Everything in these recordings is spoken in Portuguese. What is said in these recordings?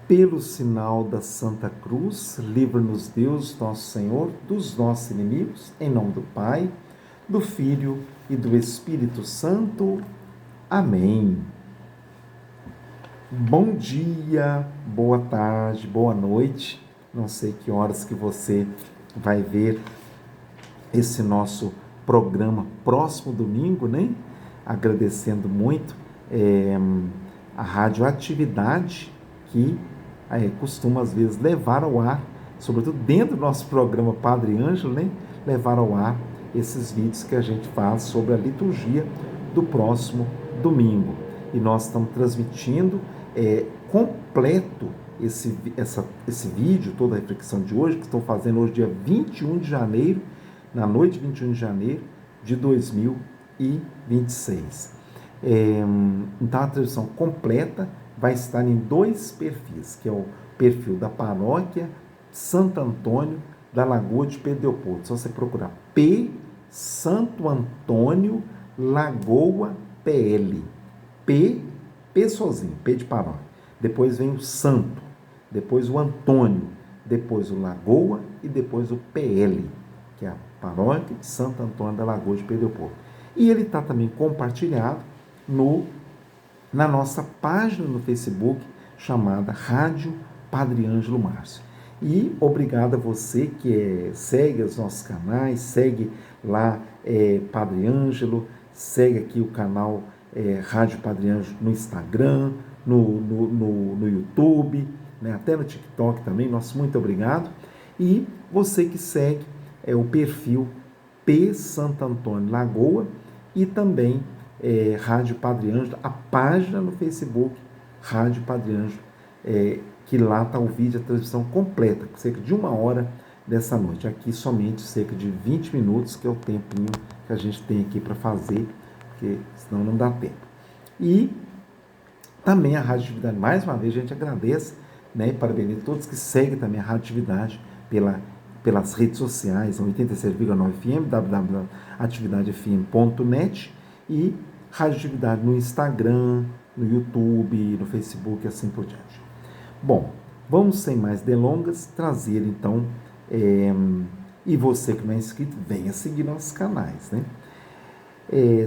Pelo sinal da Santa Cruz, livra-nos Deus, nosso Senhor, dos nossos inimigos, em nome do Pai, do Filho e do Espírito Santo. Amém. Bom dia, boa tarde, boa noite. Não sei que horas que você vai ver esse nosso programa próximo domingo, né? Agradecendo muito a radioatividade que costuma às vezes levar ao ar, sobretudo dentro do nosso programa Padre Ângelo, né? Levar ao ar esses vídeos que a gente faz sobre a liturgia do próximo domingo. E nós estamos transmitindo completo esse vídeo, toda a reflexão de hoje, que estou fazendo hoje, dia 21 de janeiro, na noite de 21 de janeiro de 2026. Então, a transmissão completa vai estar em 2 perfis, que é o perfil da paróquia Santo Antônio da Lagoa de Pedro Leopoldo. Só você procurar P Santo Antônio Lagoa PL. P sozinho, P de paróquia. Depois vem o Santo, depois o Antônio, depois o Lagoa e depois o PL, que é a paróquia de Santo Antônio da Lagoa de Pedro Leopoldo. E ele está também compartilhado na nossa página no Facebook, chamada Rádio Padre Ângelo Márcio. E obrigado a você que segue os nossos canais, segue lá Padre Ângelo, segue aqui o canal Rádio Padre Ângelo no Instagram, no YouTube, né, até no TikTok também. Nosso muito obrigado. E você que segue o perfil P Santo Antônio Lagoa e também Rádio Padre Ângelo, a página no Facebook Rádio Padre Ângelo, que lá está o vídeo, a transmissão completa, cerca de 1 hora dessa noite. Aqui somente cerca de 20 minutos, que é o tempinho que a gente tem aqui para fazer, porque senão não dá tempo. E também a Radioatividade, mais uma vez, a gente agradece, né, e parabeniza todos que seguem também a Radioatividade pelas redes sociais, 87,9 FM, www.atividadefm.net e Radioatividade no Instagram, no YouTube, no Facebook e assim por diante. Bom, vamos sem mais delongas trazer então, e você que não é inscrito, venha seguir nossos canais, né?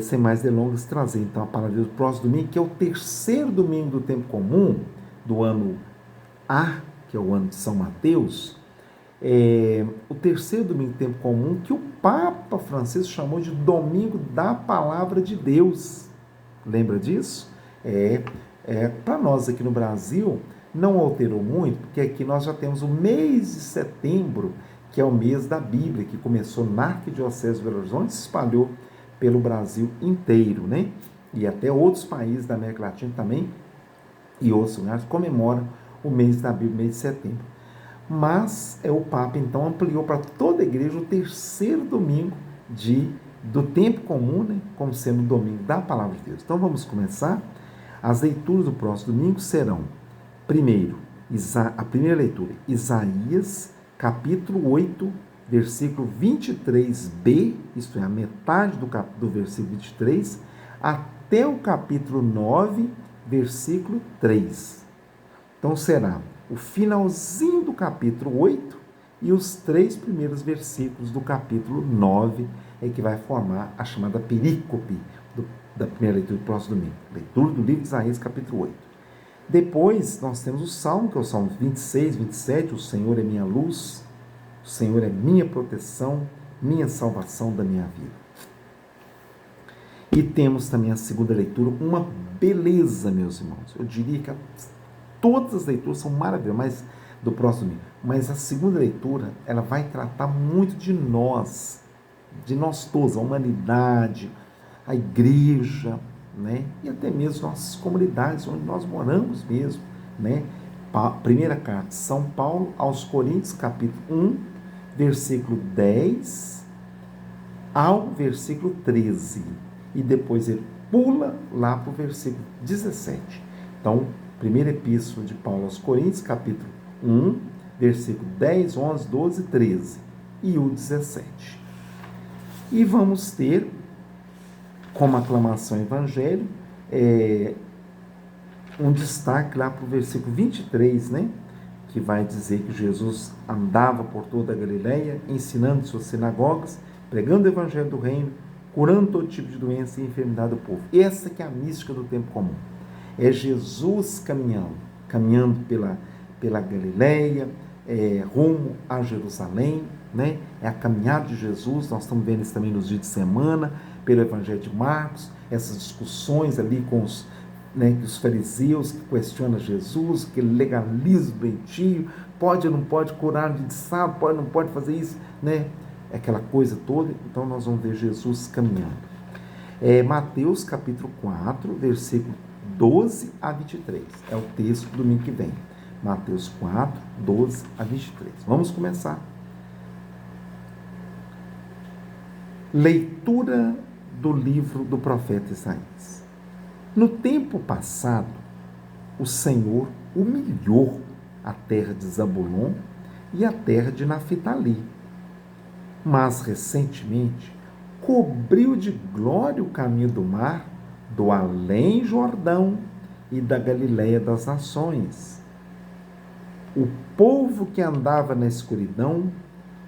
Sem mais delongas, trazer então a palavra do próximo domingo, que é o 3º domingo do tempo comum, do ano A, que é o ano de São Mateus, o 3º domingo do tempo comum, que o Papa Francisco chamou de Domingo da Palavra de Deus. Lembra disso? Para nós aqui no Brasil, não alterou muito, porque aqui nós já temos o mês de setembro, que é o mês da Bíblia, que começou na Arquidiocese de Belo Horizonte, se espalhou pelo Brasil inteiro, né? E até outros países da América Latina também, e outros lugares, comemoram o mês da Bíblia, mês de setembro. Mas o Papa, então, ampliou para toda a igreja o 3º domingo do tempo comum, né? Como sendo o domingo da Palavra de Deus. Então, vamos começar. As leituras do próximo domingo serão, primeiro, a primeira leitura, Isaías, capítulo 8, versículo 23b, isto é, a metade do versículo 23, até o capítulo 9, versículo 3. Então será o finalzinho do capítulo 8 e os 3 primeiros versículos do capítulo 9 que vai formar a chamada perícope da primeira leitura do próximo domingo. Leitura do livro de Isaías, capítulo 8. Depois nós temos o Salmo, que é o Salmo 26, 27, o Senhor é minha luz, o Senhor é minha proteção, minha salvação da minha vida. E temos também a segunda leitura, uma beleza, meus irmãos. Eu diria que todas as leituras são maravilhosas, do próximo domingo. Mas a segunda leitura, ela vai tratar muito de nós todos, a humanidade, a igreja, né? E até mesmo nossas comunidades, onde nós moramos mesmo, né? Primeira carta de São Paulo aos Coríntios, capítulo 1, versículo 10 ao versículo 13. E depois ele pula lá para o versículo 17. Então, primeira epístola de Paulo aos Coríntios, capítulo 1, versículo 10, 11, 12 e 13. E o 17. E vamos ter, como aclamação evangelho, um destaque lá para o versículo 23, né? Que vai dizer que Jesus andava por toda a Galileia, ensinando em suas sinagogas, pregando o evangelho do reino, curando todo tipo de doença e enfermidade do povo. Essa que é a mística do tempo comum. É Jesus caminhando pela Galileia, rumo a Jerusalém, né? É a caminhada de Jesus. Nós estamos vendo isso também nos dias de semana, pelo evangelho de Marcos, essas discussões ali com os fariseus que questionam Jesus, aquele legalismo doentio, pode ou não pode curar de sábado, pode ou não pode fazer isso, né? Aquela coisa toda. Então nós vamos ver Jesus caminhando. Mateus capítulo 4, versículo 12 a 23. É o texto do domingo que vem. Mateus 4, 12 a 23. Vamos começar. Leitura do livro do profeta Isaías. No tempo passado, o Senhor humilhou a terra de Zabulon e a terra de Naphtali. Mas, recentemente, cobriu de glória o caminho do mar, do além Jordão e da Galileia das nações. O povo que andava na escuridão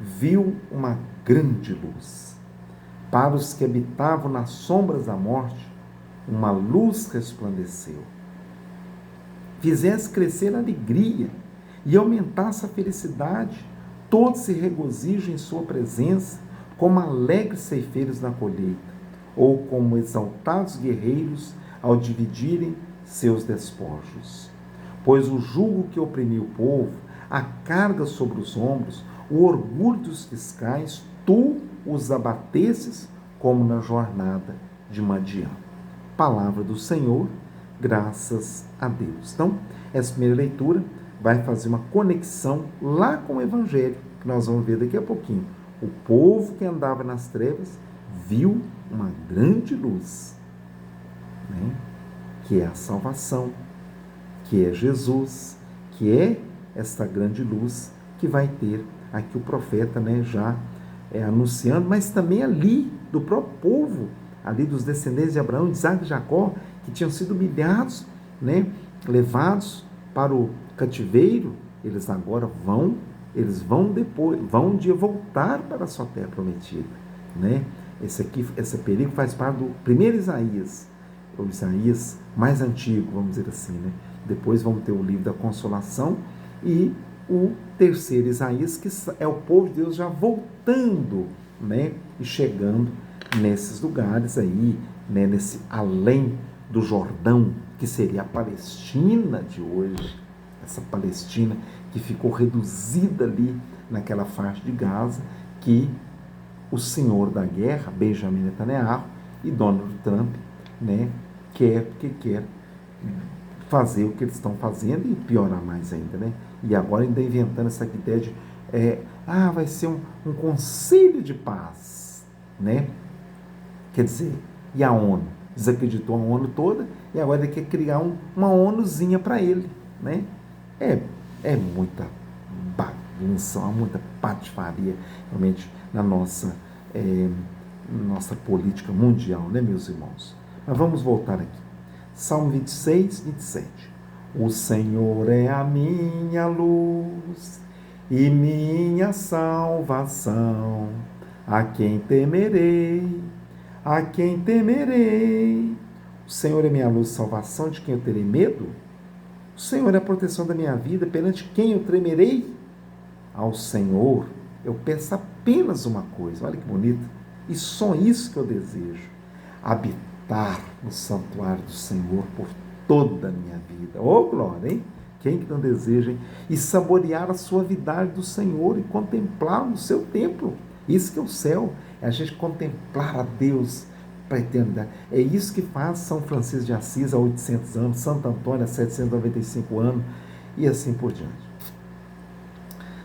viu uma grande luz. Para os que habitavam nas sombras da morte, uma luz resplandeceu. Fizesse crescer a alegria e aumentasse a felicidade, todos se regozijam em sua presença, como alegres ceifeiros na colheita, ou como exaltados guerreiros ao dividirem seus despojos. Pois o jugo que oprimia o povo, a carga sobre os ombros, o orgulho dos fiscais, tu os abatesses como na jornada de Madiã. Palavra do Senhor, graças a Deus. Então, essa primeira leitura vai fazer uma conexão lá com o Evangelho, que nós vamos ver daqui a pouquinho. O povo que andava nas trevas viu uma grande luz, né? Que é a salvação, que é Jesus, que é esta grande luz que vai ter aqui o profeta, né, já anunciando, mas também ali do próprio povo, ali dos descendentes de Abraão, de Isaac e Jacó, que tinham sido humilhados, né, levados para o cativeiro. Eles agora vão um dia voltar para a sua terra prometida, né? Esse período faz parte do primeiro Isaías, o Isaías mais antigo, vamos dizer assim, né? Depois vamos ter o livro da Consolação e o terceiro Isaías, que é o povo de Deus já voltando, né? E chegando nesses lugares aí, né? Nesse além do Jordão, que seria a Palestina de hoje, essa Palestina que ficou reduzida ali naquela faixa de Gaza, que o senhor da guerra, Benjamin Netanyahu, e Donald Trump, né, quer fazer o que eles estão fazendo e piorar mais ainda, né? E agora ainda inventando essa ideia de vai ser um conselho de paz, né? Quer dizer, e a ONU? Desacreditou a ONU toda e agora ele quer criar uma ONUzinha para ele, né? É muita bagunça, muita patifaria realmente na nossa política mundial, né, meus irmãos? Mas vamos voltar aqui. Salmo 26, 27. O Senhor é a minha luz e minha salvação. A quem temerei? A quem temerei? O Senhor é minha luz e salvação, de quem eu terei medo? O Senhor é a proteção da minha vida, perante quem eu tremerei? Ao Senhor eu peço apenas uma coisa, olha que bonito, e só isso que eu desejo: habitar no santuário do Senhor por toda a minha vida. Oh, glória, hein? Quem que não deseja, hein? E saborear a suavidade do Senhor e contemplar no seu templo. Isso que é o céu, é a gente contemplar a Deus para a eternidade. É isso que faz São Francisco de Assis há 800 anos, Santo Antônio há 795 anos e assim por diante.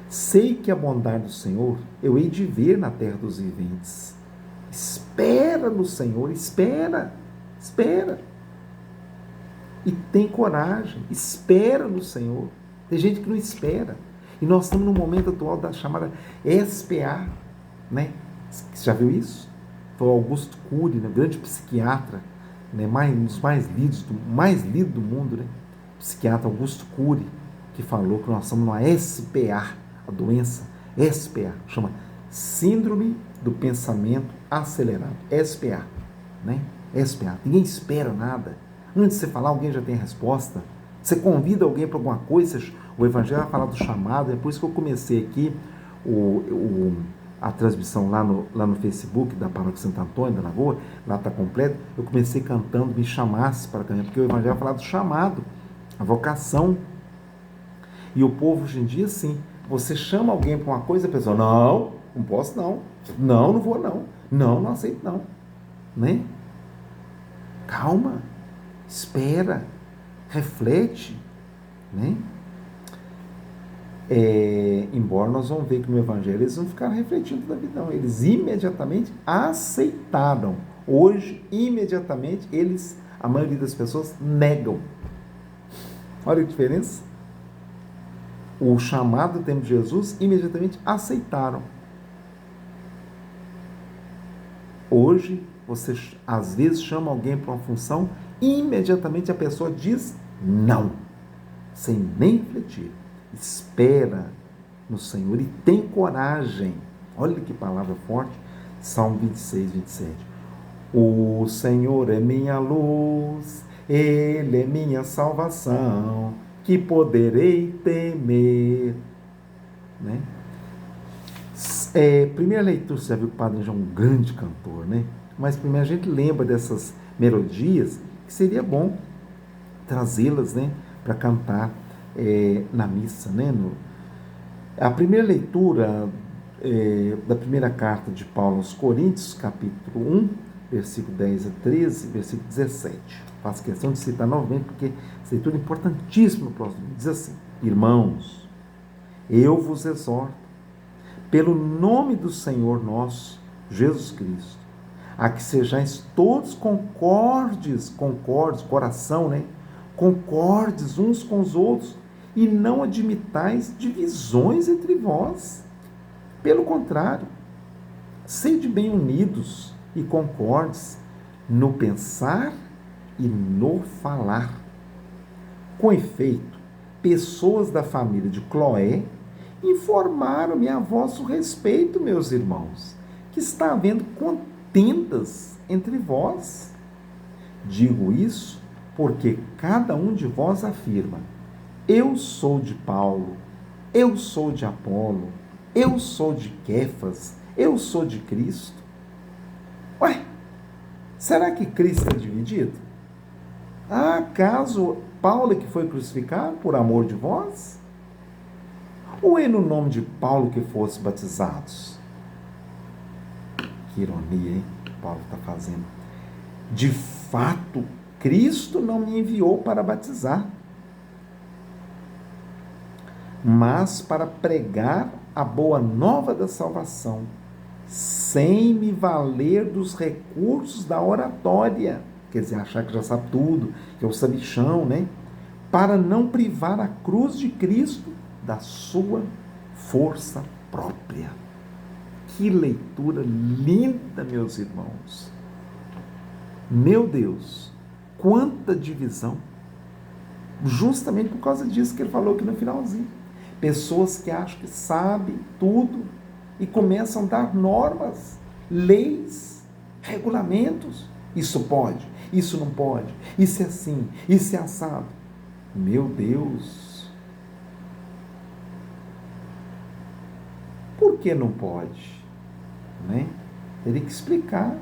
Sei que a bondade do Senhor eu hei de ver na terra dos viventes. Espera no Senhor, espera. E tem coragem, espera no Senhor. Tem gente que não espera. E nós estamos no momento atual da chamada SPA, né? Você já viu isso? Foi o Augusto Cury, né? Grande psiquiatra, né? Um dos mais lido do mundo, né? psiquiatra Augusto Cury, que falou que nós estamos numa SPA, a doença SPA, chama Síndrome do Pensamento Acelerado, SPA, né? SPA, ninguém espera nada. Antes de você falar, alguém já tem a resposta. Você convida alguém para alguma coisa, o Evangelho vai falar do chamado, é por isso que eu comecei aqui a transmissão lá no Facebook da Paróquia Santo Antônio da Lagoa, lá está completo, eu comecei cantando Me Chamasse para caminhar, porque o Evangelho vai falar do chamado, a vocação. E o povo hoje em dia, sim, você chama alguém para uma coisa, a pessoa, não posso não, não vou não aceito não, né? Calma, espera, reflete, né? Embora nós vamos ver que no Evangelho eles não ficaram refletindo da vida, não. Eles imediatamente aceitaram. Hoje, imediatamente, a maioria das pessoas negam. Olha a diferença. O chamado do tempo de Jesus, imediatamente aceitaram. Hoje, você às vezes chama alguém para uma função, imediatamente a pessoa diz não, sem nem refletir. Espera no Senhor e tem coragem. Olha que palavra forte. Salmo 26, 27. O Senhor é minha luz, Ele é minha salvação, que poderei temer. Né? Primeira leitura, você já viu que o Padre já é um grande cantor, né? Mas primeiro a gente lembra dessas melodias, que seria bom trazê-las, né, para cantar na missa, né? A primeira leitura da primeira carta de Paulo aos Coríntios, capítulo 1, versículo 10 a 13, versículo 17. Faço questão de citar novamente, porque essa leitura é importantíssima no próximo. Diz assim: Irmãos, eu vos exorto, pelo nome do Senhor nosso, Jesus Cristo, a que sejais todos concordes, coração, né? Concordes uns com os outros, e não admitais divisões entre vós. Pelo contrário, sede bem unidos e concordes no pensar e no falar. Com efeito, pessoas da família de Cloé informaram-me a vosso respeito, meus irmãos, que está havendo contendas entre vós. Digo isso porque cada um de vós afirma: eu sou de Paulo, eu sou de Apolo, eu sou de Quefas, eu sou de Cristo. Ué, será que Cristo é dividido? Acaso Paulo é que foi crucificado por amor de vós? Ou é no nome de Paulo que fosse batizados? Que ironia, hein? Paulo está fazendo. De fato, Cristo não me enviou para batizar, mas para pregar a boa nova da salvação, sem me valer dos recursos da oratória, quer dizer, achar que já sabe tudo, que é o sabichão, né? Para não privar a cruz de Cristo da sua força própria. Que leitura linda, meus irmãos. Meu Deus, quanta divisão. Justamente por causa disso que ele falou aqui no finalzinho. Pessoas que acham que sabem tudo e começam a dar normas, leis, regulamentos. Isso pode, isso não pode, isso é assim, isso é assado. Meu Deus! Por que não pode? Né? Teria que explicar.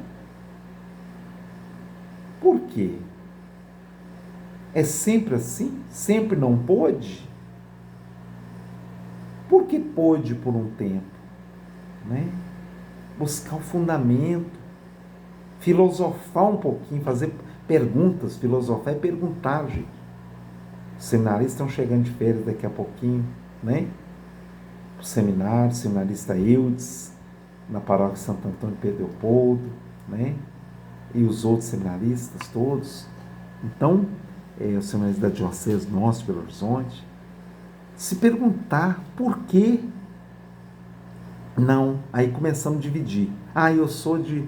Por quê? É sempre assim? Sempre não pôde? Por que pôde por um tempo? Né? Buscar o fundamento, filosofar um pouquinho, fazer perguntas, filosofar e perguntar, gente. Os seminaristas estão chegando de férias daqui a pouquinho, né? O seminário, seminarista Eudes, na paróquia Santo Antônio Pedro Leopoldo, né? E os outros seminaristas todos. Então, os seminaristas da Diocese Nosso Belo Horizonte, se perguntar por que não. Aí começamos a dividir. Eu sou de...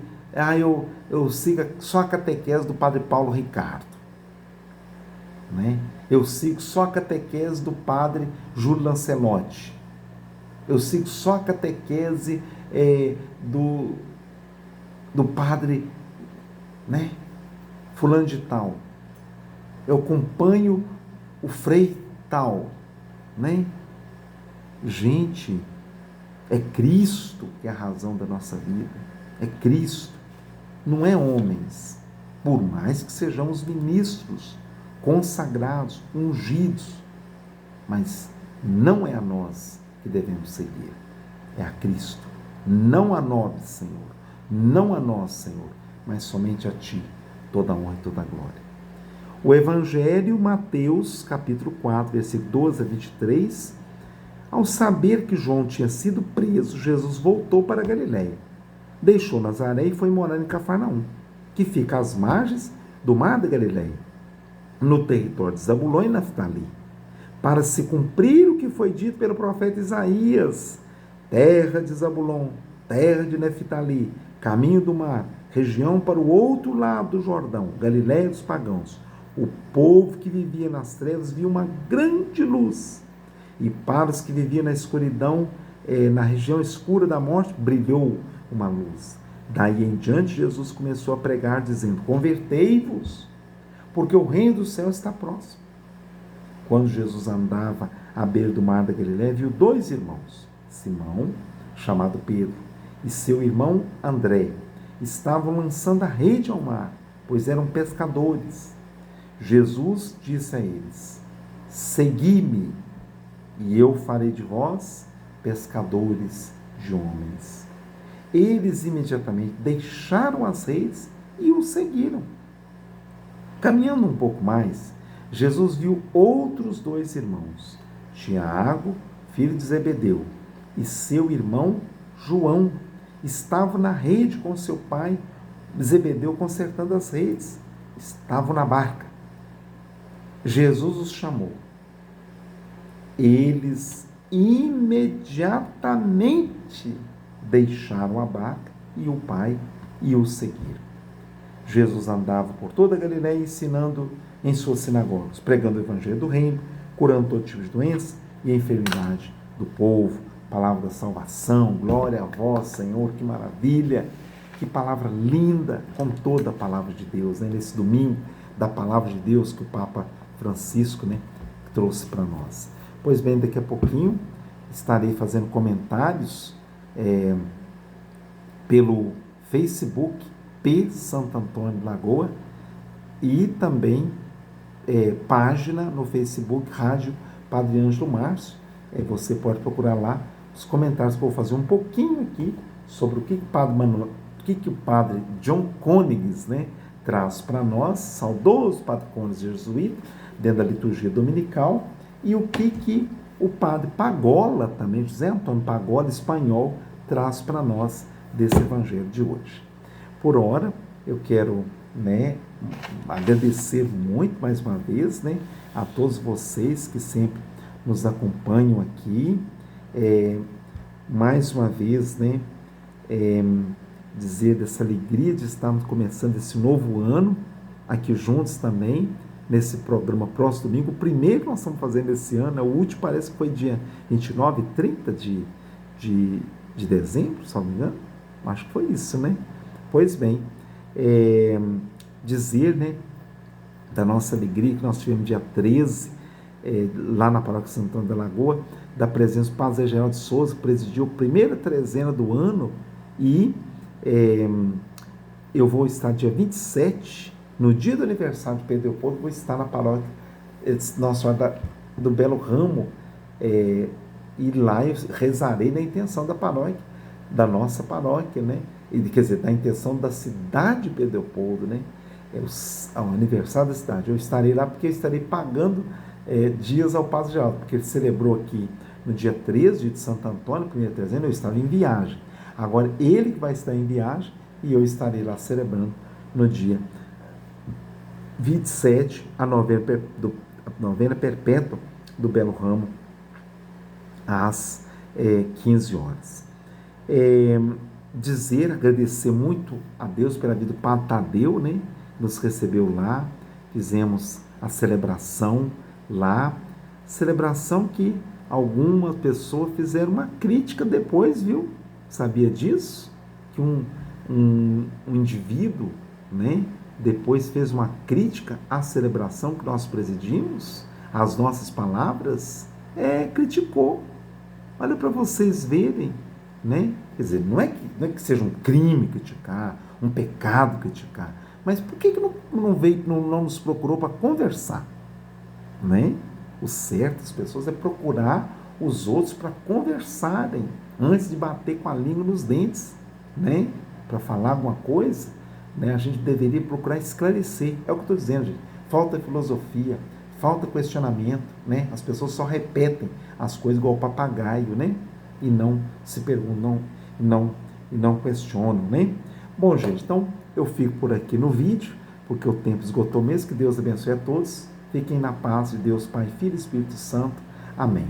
eu sigo só a catequese do Padre Paulo Ricardo. né? Eu sigo só a catequese do padre Júlio Lancelotti. Eu sigo só a catequese do padre, né, fulano de tal. Eu acompanho o frei tal, né? Gente, é Cristo que é a razão da nossa vida. É Cristo, não é homens. Por mais que sejamos ministros, consagrados, ungidos, mas não é a nós que devemos seguir, é a Cristo. Não a nós, Senhor, não a nós, Senhor, mas somente a Ti, toda a honra e toda a glória. O Evangelho, Mateus, capítulo 4, versículo 12 a 23, ao saber que João tinha sido preso, Jesus voltou para a Galiléia, deixou Nazaré e foi morar em Cafarnaum, que fica às margens do mar da Galiléia, no território de Zabulon e Naftali, para se cumprir o que foi dito pelo profeta Isaías: terra de Zabulon, terra de Naftali, caminho do mar, região para o outro lado do Jordão, Galiléia dos pagãos. O povo que vivia nas trevas viu uma grande luz, e para os que viviam na escuridão, na região escura da morte, brilhou uma luz. Daí em diante, Jesus começou a pregar, dizendo: convertei-vos, porque o reino do céu está próximo. Quando Jesus andava à beira do mar da Galiléia, viu dois irmãos, Simão, chamado Pedro, e seu irmão André. Estavam lançando a rede ao mar, pois eram pescadores. Jesus disse a eles: segui-me, e eu farei de vós pescadores de homens. Eles imediatamente deixaram as redes e o seguiram. Caminhando um pouco mais, Jesus viu outros dois irmãos, Tiago, filho de Zebedeu, e seu irmão João. Estavam na rede com seu pai Zebedeu, consertando as redes. Estavam na barca. Jesus os chamou. Eles imediatamente deixaram a barca e o pai e o seguiram. Jesus andava por toda a Galiléia ensinando em suas sinagogas, pregando o evangelho do reino, curando todo tipo de doença e enfermidade do povo. Palavra da salvação, glória a vós, Senhor, que maravilha, que palavra linda, com toda a palavra de Deus, né? Nesse domingo da palavra de Deus que o Papa Francisco, né, trouxe para nós. Pois bem, daqui a pouquinho estarei fazendo comentários pelo Facebook P. Santo Antônio de Lagoa e também página no Facebook Rádio Padre Ângelo Márcio. Você pode procurar lá os comentários que eu vou fazer um pouquinho aqui sobre o que o Padre John Koenigs, né, traz para nós, saudoso Padre Koenigs jesuíta, dentro da liturgia dominical, e o que o Padre Pagola, também José Antônio Pagola, espanhol, traz para nós desse evangelho de hoje. Por ora, eu quero, né, agradecer muito mais uma vez, né, a todos vocês que sempre nos acompanham aqui. Mais uma vez, né, dizer dessa alegria de estarmos começando esse novo ano aqui juntos também, nesse programa próximo domingo. O primeiro que nós estamos fazendo esse ano, o último parece que foi dia 29 e 30 de dezembro, se não me engano. Acho que foi isso, né? Pois bem, dizer, né, da nossa alegria que nós tivemos dia 13, lá na Paróquia Santo Antônio da Lagoa, da presença do Padre Zé Geraldo de Souza, que presidiu a primeira trezena do ano, e eu vou estar dia 27, no dia do aniversário de Pedro Leopoldo, vou estar na paróquia Nossa Senhora do Belo Ramo, e lá eu rezarei na intenção da paróquia, da nossa paróquia, né? Quer dizer, da intenção da cidade de Pedro Leopoldo, né? O aniversário da cidade. Eu estarei lá porque eu estarei pagando dias ao Padre Geraldo, porque ele celebrou aqui no dia 13, dia de Santo Antônio, primeira trezena, eu estava em viagem. Agora ele que vai estar em viagem e eu estarei lá celebrando no dia 27, a novena perpétua do Belo Ramo, às 15 horas. Agradecer muito a Deus pela vida do Padre Tadeu, né? Nos recebeu lá, fizemos a celebração lá, celebração que algumas pessoas fizeram uma crítica depois, viu? Sabia disso? Que um indivíduo, né, depois fez uma crítica à celebração que nós presidimos, às nossas palavras, criticou. Olha para vocês verem, né? Quer dizer, não é que seja um crime criticar, um pecado criticar, mas por que não nos procurou para conversar, né? O certo das pessoas é procurar os outros para conversarem antes de bater com a língua nos dentes, né? Para falar alguma coisa, né? A gente deveria procurar esclarecer. É o que eu estou dizendo, gente. Falta filosofia, falta questionamento, né? As pessoas só repetem as coisas igual o papagaio, né? E não se perguntam, e não questionam, né? Bom, gente, então eu fico por aqui no vídeo, porque o tempo esgotou mesmo. Que Deus abençoe a todos. Fiquem na paz de Deus, Pai, Filho e Espírito Santo. Amém.